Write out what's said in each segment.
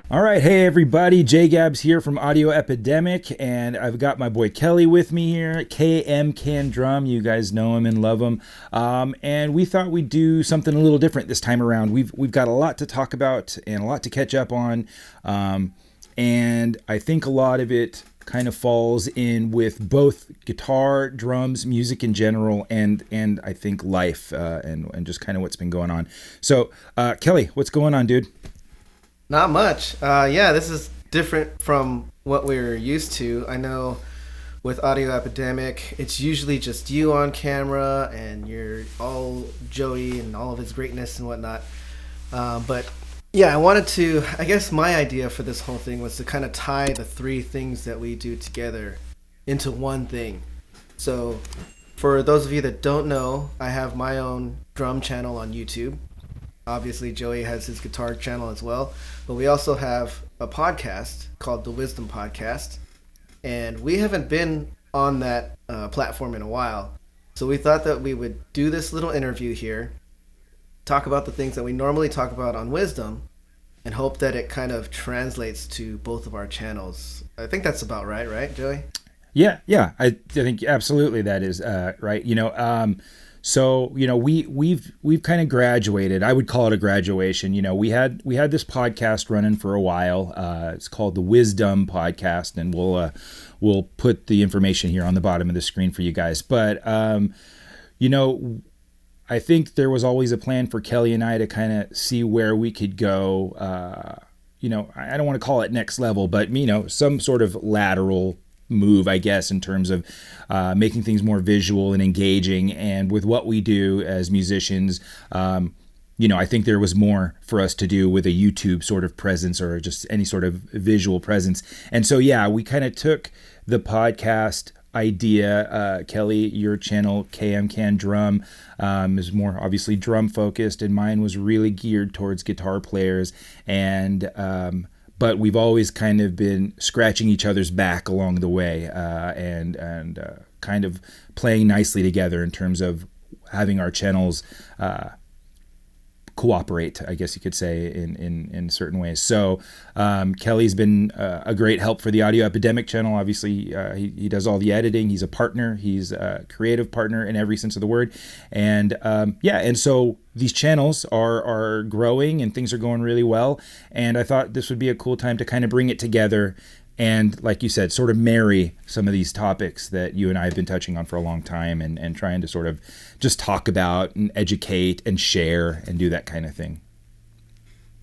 All right, hey everybody, J-Gabz here from Audio Epidemic, and I've got my boy Kelly with me here, KMKanDrum. You guys know him and love him, and we thought we'd do something a little different this time around. We've got a lot to talk about and a lot to catch up on, and I think a lot of it kind of falls in with both guitar, drums, music in general, and I think life and just kind of what's been going on. So, Kelly, what's going on, dude? Not much. This is different from what we're used to. I know with Audio Epidemic, it's usually just you on camera and you're all Joey and all of his greatness and whatnot. I guess my idea for this whole thing was to kind of tie the three things that we do together into one thing. So for those of you that don't know, I have my own drum channel on YouTube. Obviously, Joey has his guitar channel as well. But we also have a podcast called the WisDumb Podcast. And we haven't been on that platform in a while. So we thought that we would do this little interview here, talk about the things that we normally talk about on WisDumb, and hope that it kind of translates to both of our channels. I think that's about right, Joey? Yeah, I think absolutely that is right. So, we've kind of graduated. I would call it a graduation. We had this podcast running for a while. It's called the WisDumb Podcast, and we'll put the information here on the bottom of the screen for you guys. But, I think there was always a plan for Kelly and I to kind of see where we could go. I don't want to call it next level, but, some sort of lateral move, I guess, in terms of making things more visual and engaging. And with what we do as musicians, I think there was more for us to do with a YouTube sort of presence or just any sort of visual presence. And so, we kind of took the podcast idea. Kelly, your channel, KMKanDrum, is more obviously drum focused, and mine was really geared towards guitar players. And but we've always kind of been scratching each other's back along the way, and kind of playing nicely together in terms of having our channels cooperate, I guess you could say, in certain ways. So Kelly's been a great help for the Audio Epidemic channel. Obviously, he does all the editing. He's a partner. He's a creative partner in every sense of the word. And and so these channels are growing and things are going really well. And I thought this would be a cool time to kind of bring it together and, like you said, sort of marry some of these topics that you and I have been touching on for a long time, and trying to sort of just talk about and educate and share and do that kind of thing.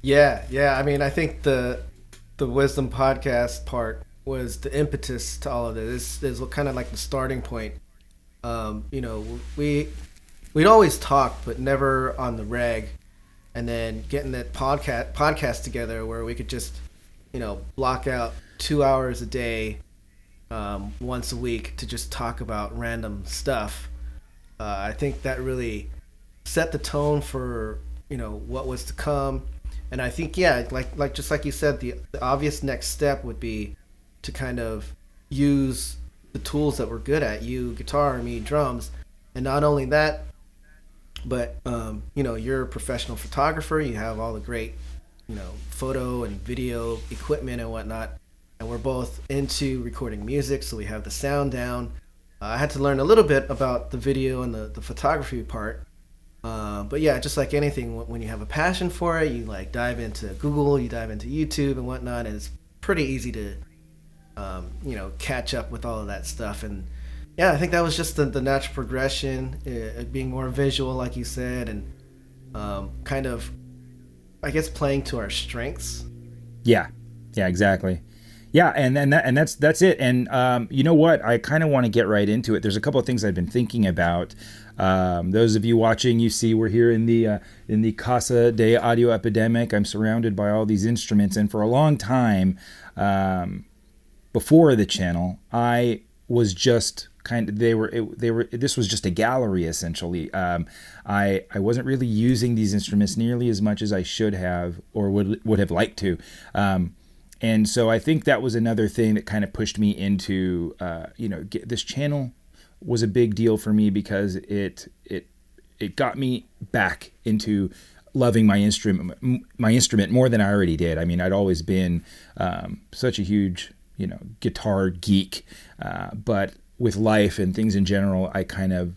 Yeah. I mean, I think the WisDumb Podcast part was the impetus to all of this. This is kind of like the starting point. We'd always talk, but never on the reg. And then getting that podcast together where we could just, block out 2 hours a day, once a week, to just talk about random stuff. I think that really set the tone for what was to come. And I think like you said, the obvious next step would be to kind of use the tools that we're good at, you guitar, me drums. And not only that, but you're a professional photographer, you have all the great photo and video equipment and whatnot. And we're both into recording music, so we have the sound down. I had to learn a little bit about the video and the photography part. But just like anything, when you have a passion for it, you dive into Google, you dive into YouTube and whatnot, and it's pretty easy to, catch up with all of that stuff. And I think that was just the natural progression, being more visual, like you said, and kind of, I guess, playing to our strengths. Yeah, exactly. Yeah, and that's it. And you know what? I kind of want to get right into it. There's a couple of things I've been thinking about. Those of you watching, you see we're here in the Casa de Audio Epidemic. I'm surrounded by all these instruments, and for a long time, before the channel, I was just this was just a gallery essentially. I wasn't really using these instruments nearly as much as I should have or would have liked to. And so I think that was another thing that kind of pushed me into, this channel was a big deal for me because it got me back into loving my instrument more than I already did. I mean, I'd always been such a huge, guitar geek, but with life and things in general, I kind of,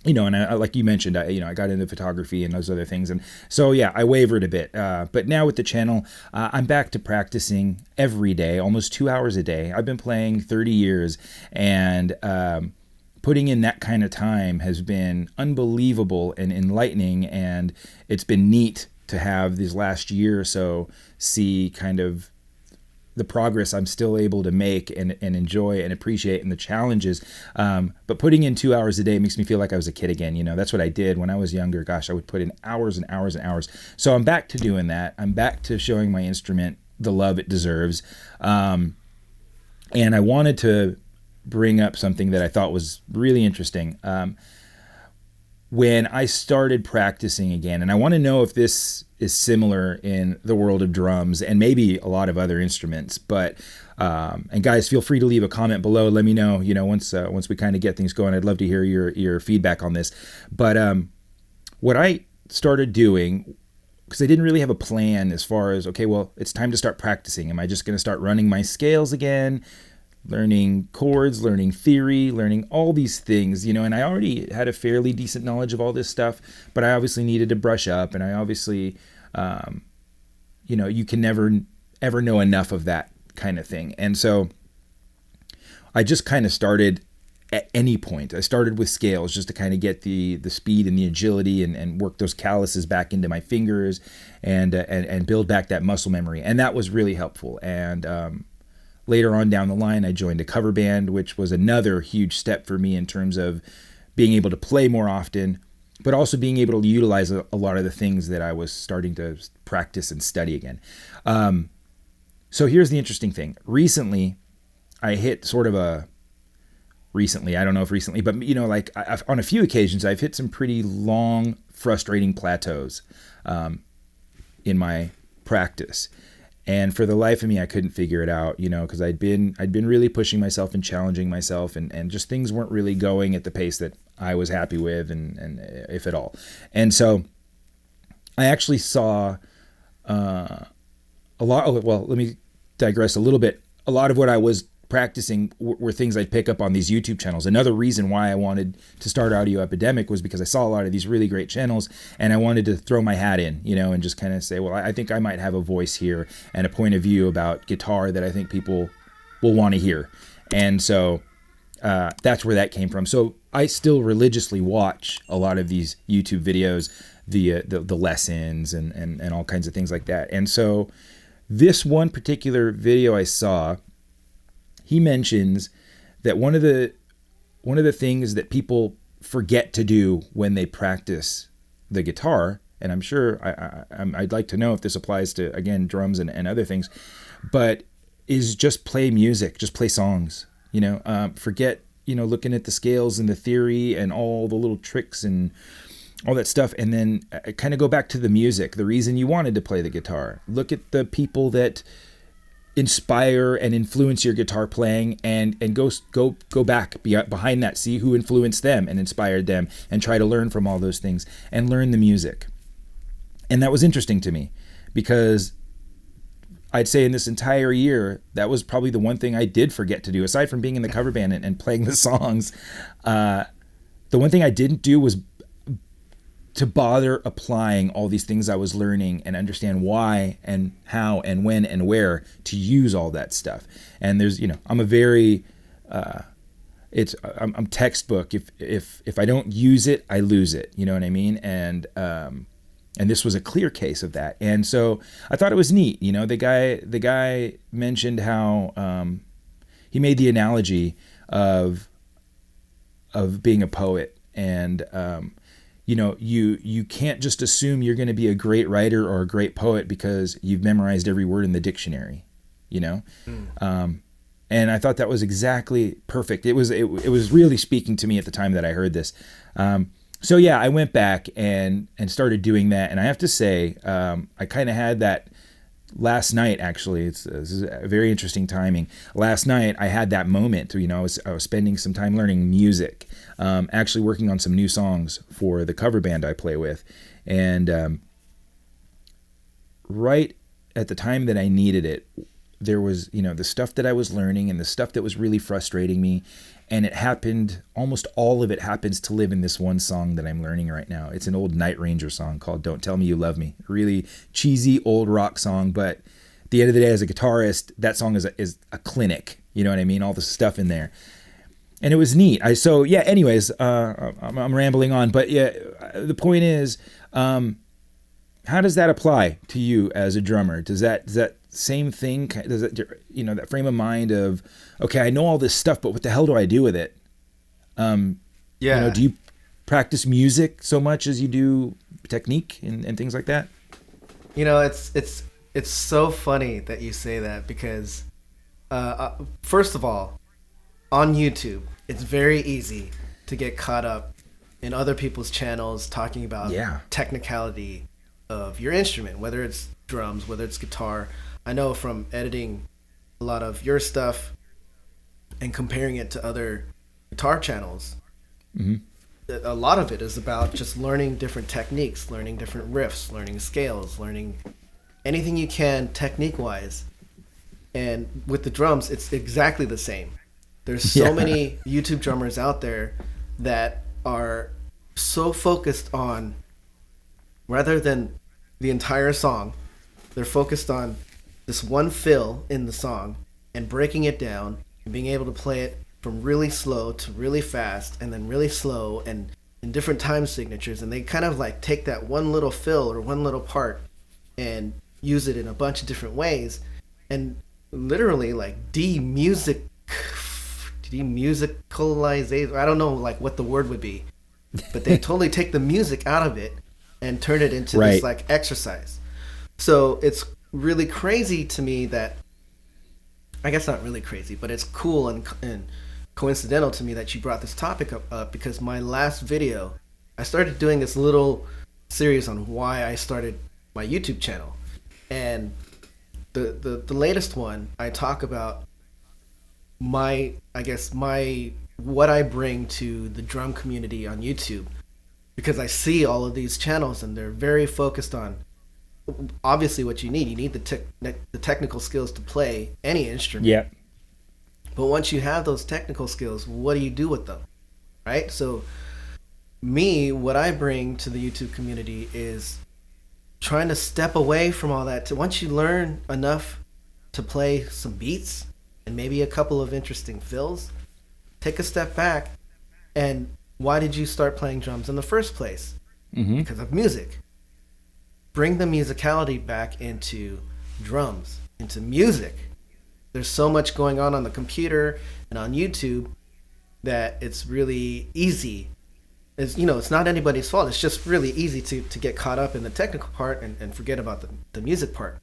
and I, like you mentioned, I got into photography and those other things. And so, yeah, I wavered a bit. But now with the channel, I'm back to practicing every day, almost 2 hours a day. I've been playing 30 years, and putting in that kind of time has been unbelievable and enlightening. And it's been neat to have this last year or so see kind of the progress I'm still able to make and enjoy and appreciate, and the challenges. But putting in 2 hours a day makes me feel like I was a kid again. That's what I did when I was younger. Gosh, I would put in hours and hours and hours. So I'm back to doing that. I'm back to showing my instrument the love it deserves. And I wanted to bring up something that I thought was really interesting. When I started practicing again, and I want to know if this is similar in the world of drums and maybe a lot of other instruments, but and guys, feel free to leave a comment below. Let me know, once we kind of get things going. I'd love to hear your feedback on this. But what I started doing, because I didn't really have a plan as far as, okay, well, it's time to start practicing. Am I just going to start running my scales again? Learning chords, learning theory, learning all these things, and I already had a fairly decent knowledge of all this stuff, but I obviously needed to brush up, and I obviously, you can never, ever know enough of that kind of thing. And so I just kind of started at any point. I started with scales just to kind of get the speed and the agility and work those calluses back into my fingers and build back that muscle memory. And that was really helpful. And, later on down the line, I joined a cover band, which was another huge step for me in terms of being able to play more often, but also being able to utilize a lot of the things that I was starting to practice and study again. So here's the interesting thing. Recently, I hit sort of I don't know if recently, but I've, on a few occasions, I've hit some pretty long, frustrating plateaus in my practice. And for the life of me, I couldn't figure it out, because I'd been really pushing myself and challenging myself, and just things weren't really going at the pace that I was happy with, and if at all. And so I actually saw a lot. Well, let me digress a little bit. A lot of what I was practicing were things I'd pick up on these YouTube channels. Another reason why I wanted to start Audio Epidemic was because I saw a lot of these really great channels, and I wanted to throw my hat in, and just kind of say, well, I think I might have a voice here and a point of view about guitar that I think people will want to hear. And so that's where that came from. So I still religiously watch a lot of these YouTube videos, the lessons and all kinds of things like that. And so this one particular video I saw, he mentions that one of the things that people forget to do when they practice the guitar, and I'm sure I'd like to know if this applies to, again, drums and other things, but is just play music, just play songs. Forget looking at the scales and the theory and all the little tricks and all that stuff, and then kind of go back to the music, the reason you wanted to play the guitar. Look at the people that inspire and influence your guitar playing, and go back behind that, see who influenced them and inspired them, and try to learn from all those things and learn the music. And that was interesting to me, because I'd say in this entire year, that was probably the one thing I did forget to do, aside from being in the cover band and playing the songs. The one thing I didn't do was to bother applying all these things I was learning and understand why and how and when and where to use all that stuff. And there's, I'm a very, I'm textbook. If I don't use it, I lose it. You know what I mean? And this was a clear case of that. And so I thought it was neat. The guy mentioned how, he made the analogy of being a poet, and, you can't just assume you're going to be a great writer or a great poet because you've memorized every word in the dictionary, And I thought that was exactly perfect. It was really speaking to me at the time that I heard this. So yeah, I went back and started doing that. And I have to say, I kind of had that last night, actually. This is a very interesting timing. Last night, I had that moment. I was spending some time learning music, actually working on some new songs for the cover band I play with, and right at the time that I needed it, there was, the stuff that I was learning and the stuff that was really frustrating me. And it happened, almost all of it happens to live in this one song that I'm learning right now. It's an old Night Ranger song called Don't Tell Me You Love Me. Really cheesy old rock song, but at the end of the day, as a guitarist, that song is a clinic. You know what I mean? All the stuff in there. And it was neat. Anyways, I'm rambling on, but yeah, the point is, how does that apply to you as a drummer? Does that same thing, does it, that frame of mind of, okay, I know all this stuff, but what the hell do I do with it? Do you practice music so much as you do technique and things like that? It's so funny that you say that because, first of all, on YouTube, it's very easy to get caught up in other people's channels talking about technicality of your instrument, whether it's drums, whether it's guitar. I know from editing a lot of your stuff and comparing it to other guitar channels, a lot of it is about just learning different techniques, learning different riffs, learning scales, learning anything you can technique-wise. And with the drums, it's exactly the same. There's so many YouTube drummers out there that are so focused on, rather than the entire song, they're focused on this one fill in the song and breaking it down and being able to play it from really slow to really fast and then really slow and in different time signatures. And they kind of like take that one little fill or one little part and use it in a bunch of different ways and literally like demusicalize. I don't know like what the word would be, but they totally take the music out of it and turn it into this like exercise. So it's really crazy to me that, I guess not really crazy, but it's cool and coincidental to me that you brought this topic up because my last video, I started doing this little series on why I started my YouTube channel. And the latest one, I talk about what I bring to the drum community on YouTube, because I see all of these channels and they're very focused on obviously what you need the technical skills to play any instrument. Yeah. But once you have those technical skills, what do you do with them? Right? So what I bring to the YouTube community is trying to step away from all that. Once you learn enough to play some beats and maybe a couple of interesting fills, take a step back. And why did you start playing drums in the first place? Because of music. Bring the musicality back into drums, into music. There's so much going on the computer and on YouTube that it's really easy. It's not anybody's fault. It's just really easy to get caught up in the technical part and forget about the music part.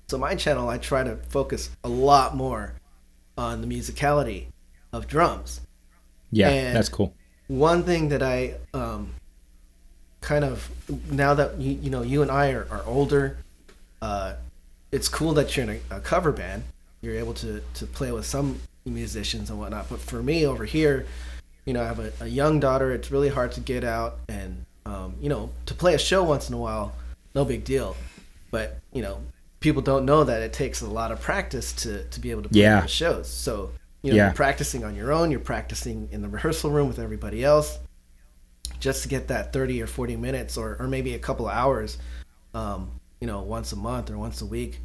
So my channel, I try to focus a lot more on the musicality of drums. Yeah, and that's cool. One thing that I kind of, now that you and I are older, it's cool that you're in a cover band. You're able to play with some musicians and whatnot. But for me over here, I have a young daughter. It's really hard to get out and to play a show once in a while, no big deal. But people don't know that it takes a lot of practice to be able to play those shows. So you're practicing on your own. You're practicing in the rehearsal room with everybody else, just to get that 30 or 40 minutes or maybe a couple of hours, once a month or once a week,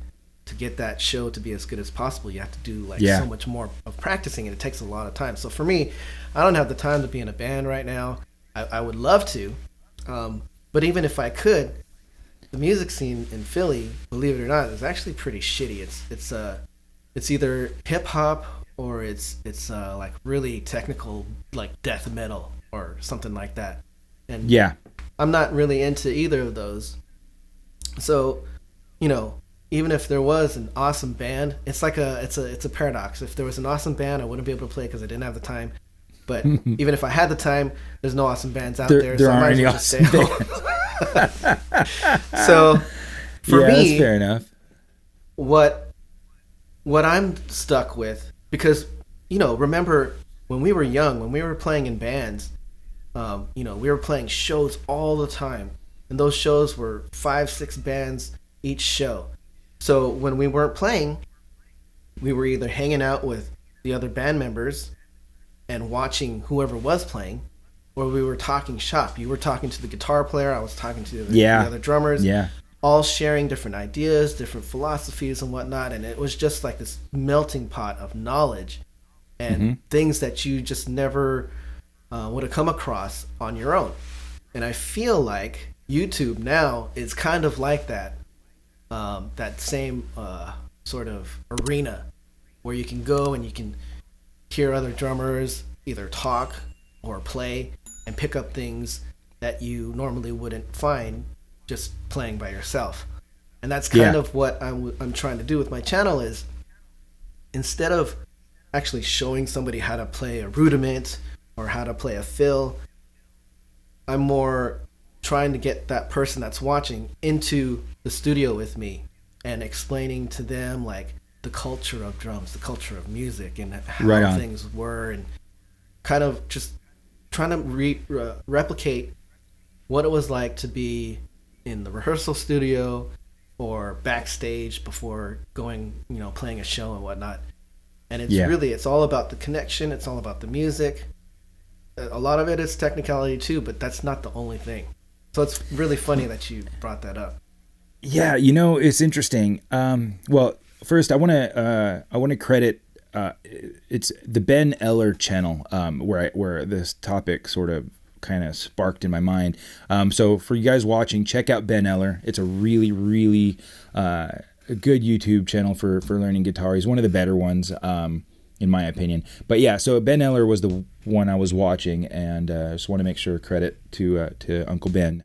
to get that show to be as good as possible. You have to do so much more of practicing, and it takes a lot of time. So for me, I don't have the time to be in a band right now. I would love to, but even if I could, the music scene in Philly, believe it or not, is actually pretty shitty. It's either hip hop or it's like really technical, like death metal or something like that. And I'm not really into either of those. So, even if there was an awesome band, it's a paradox. If there was an awesome band, I wouldn't be able to play because I didn't have the time. But even if I had the time, there's no awesome bands out there. There so aren't any awesome bands. So for me, that's fair enough. What I'm stuck with, because remember when we were young, when we were playing in bands, we were playing shows all the time, and those shows were 5-6 bands each show. So when we weren't playing, we were either hanging out with the other band members and watching whoever was playing, or we were talking shop. You were talking to the guitar player, I was talking to the other drummers, all sharing different ideas, different philosophies and whatnot. And it was just like this melting pot of knowledge and things that you just never would have come across on your own. And I feel like YouTube now is kind of like that, that same sort of arena where you can go and you can hear other drummers either talk or play and pick up things that you normally wouldn't find just playing by yourself. And that's kind of what I'm trying to do with my channel, is instead of actually showing somebody how to play a rudiment or how to play a fill, I'm more trying to get that person that's watching into the studio with me and explaining to them like the culture of drums, the culture of music, and how things were, and kind of just trying to replicate what it was like to be in the rehearsal studio or backstage before going, playing a show and whatnot. And it's really, it's all about the connection. It's all about the music. A lot of it is technicality too, but that's not the only thing. So it's really funny that you brought that up. Yeah, it's interesting. Well, first I want to credit it's the Ben Eller channel, where this topic sort of kind of sparked in my mind. So for you guys watching, check out Ben Eller. It's a really, really a good YouTube channel for learning guitar. He's one of the better ones, in my opinion. But yeah, so Ben Eller was the one I was watching, and I just want to make sure credit to Uncle Ben.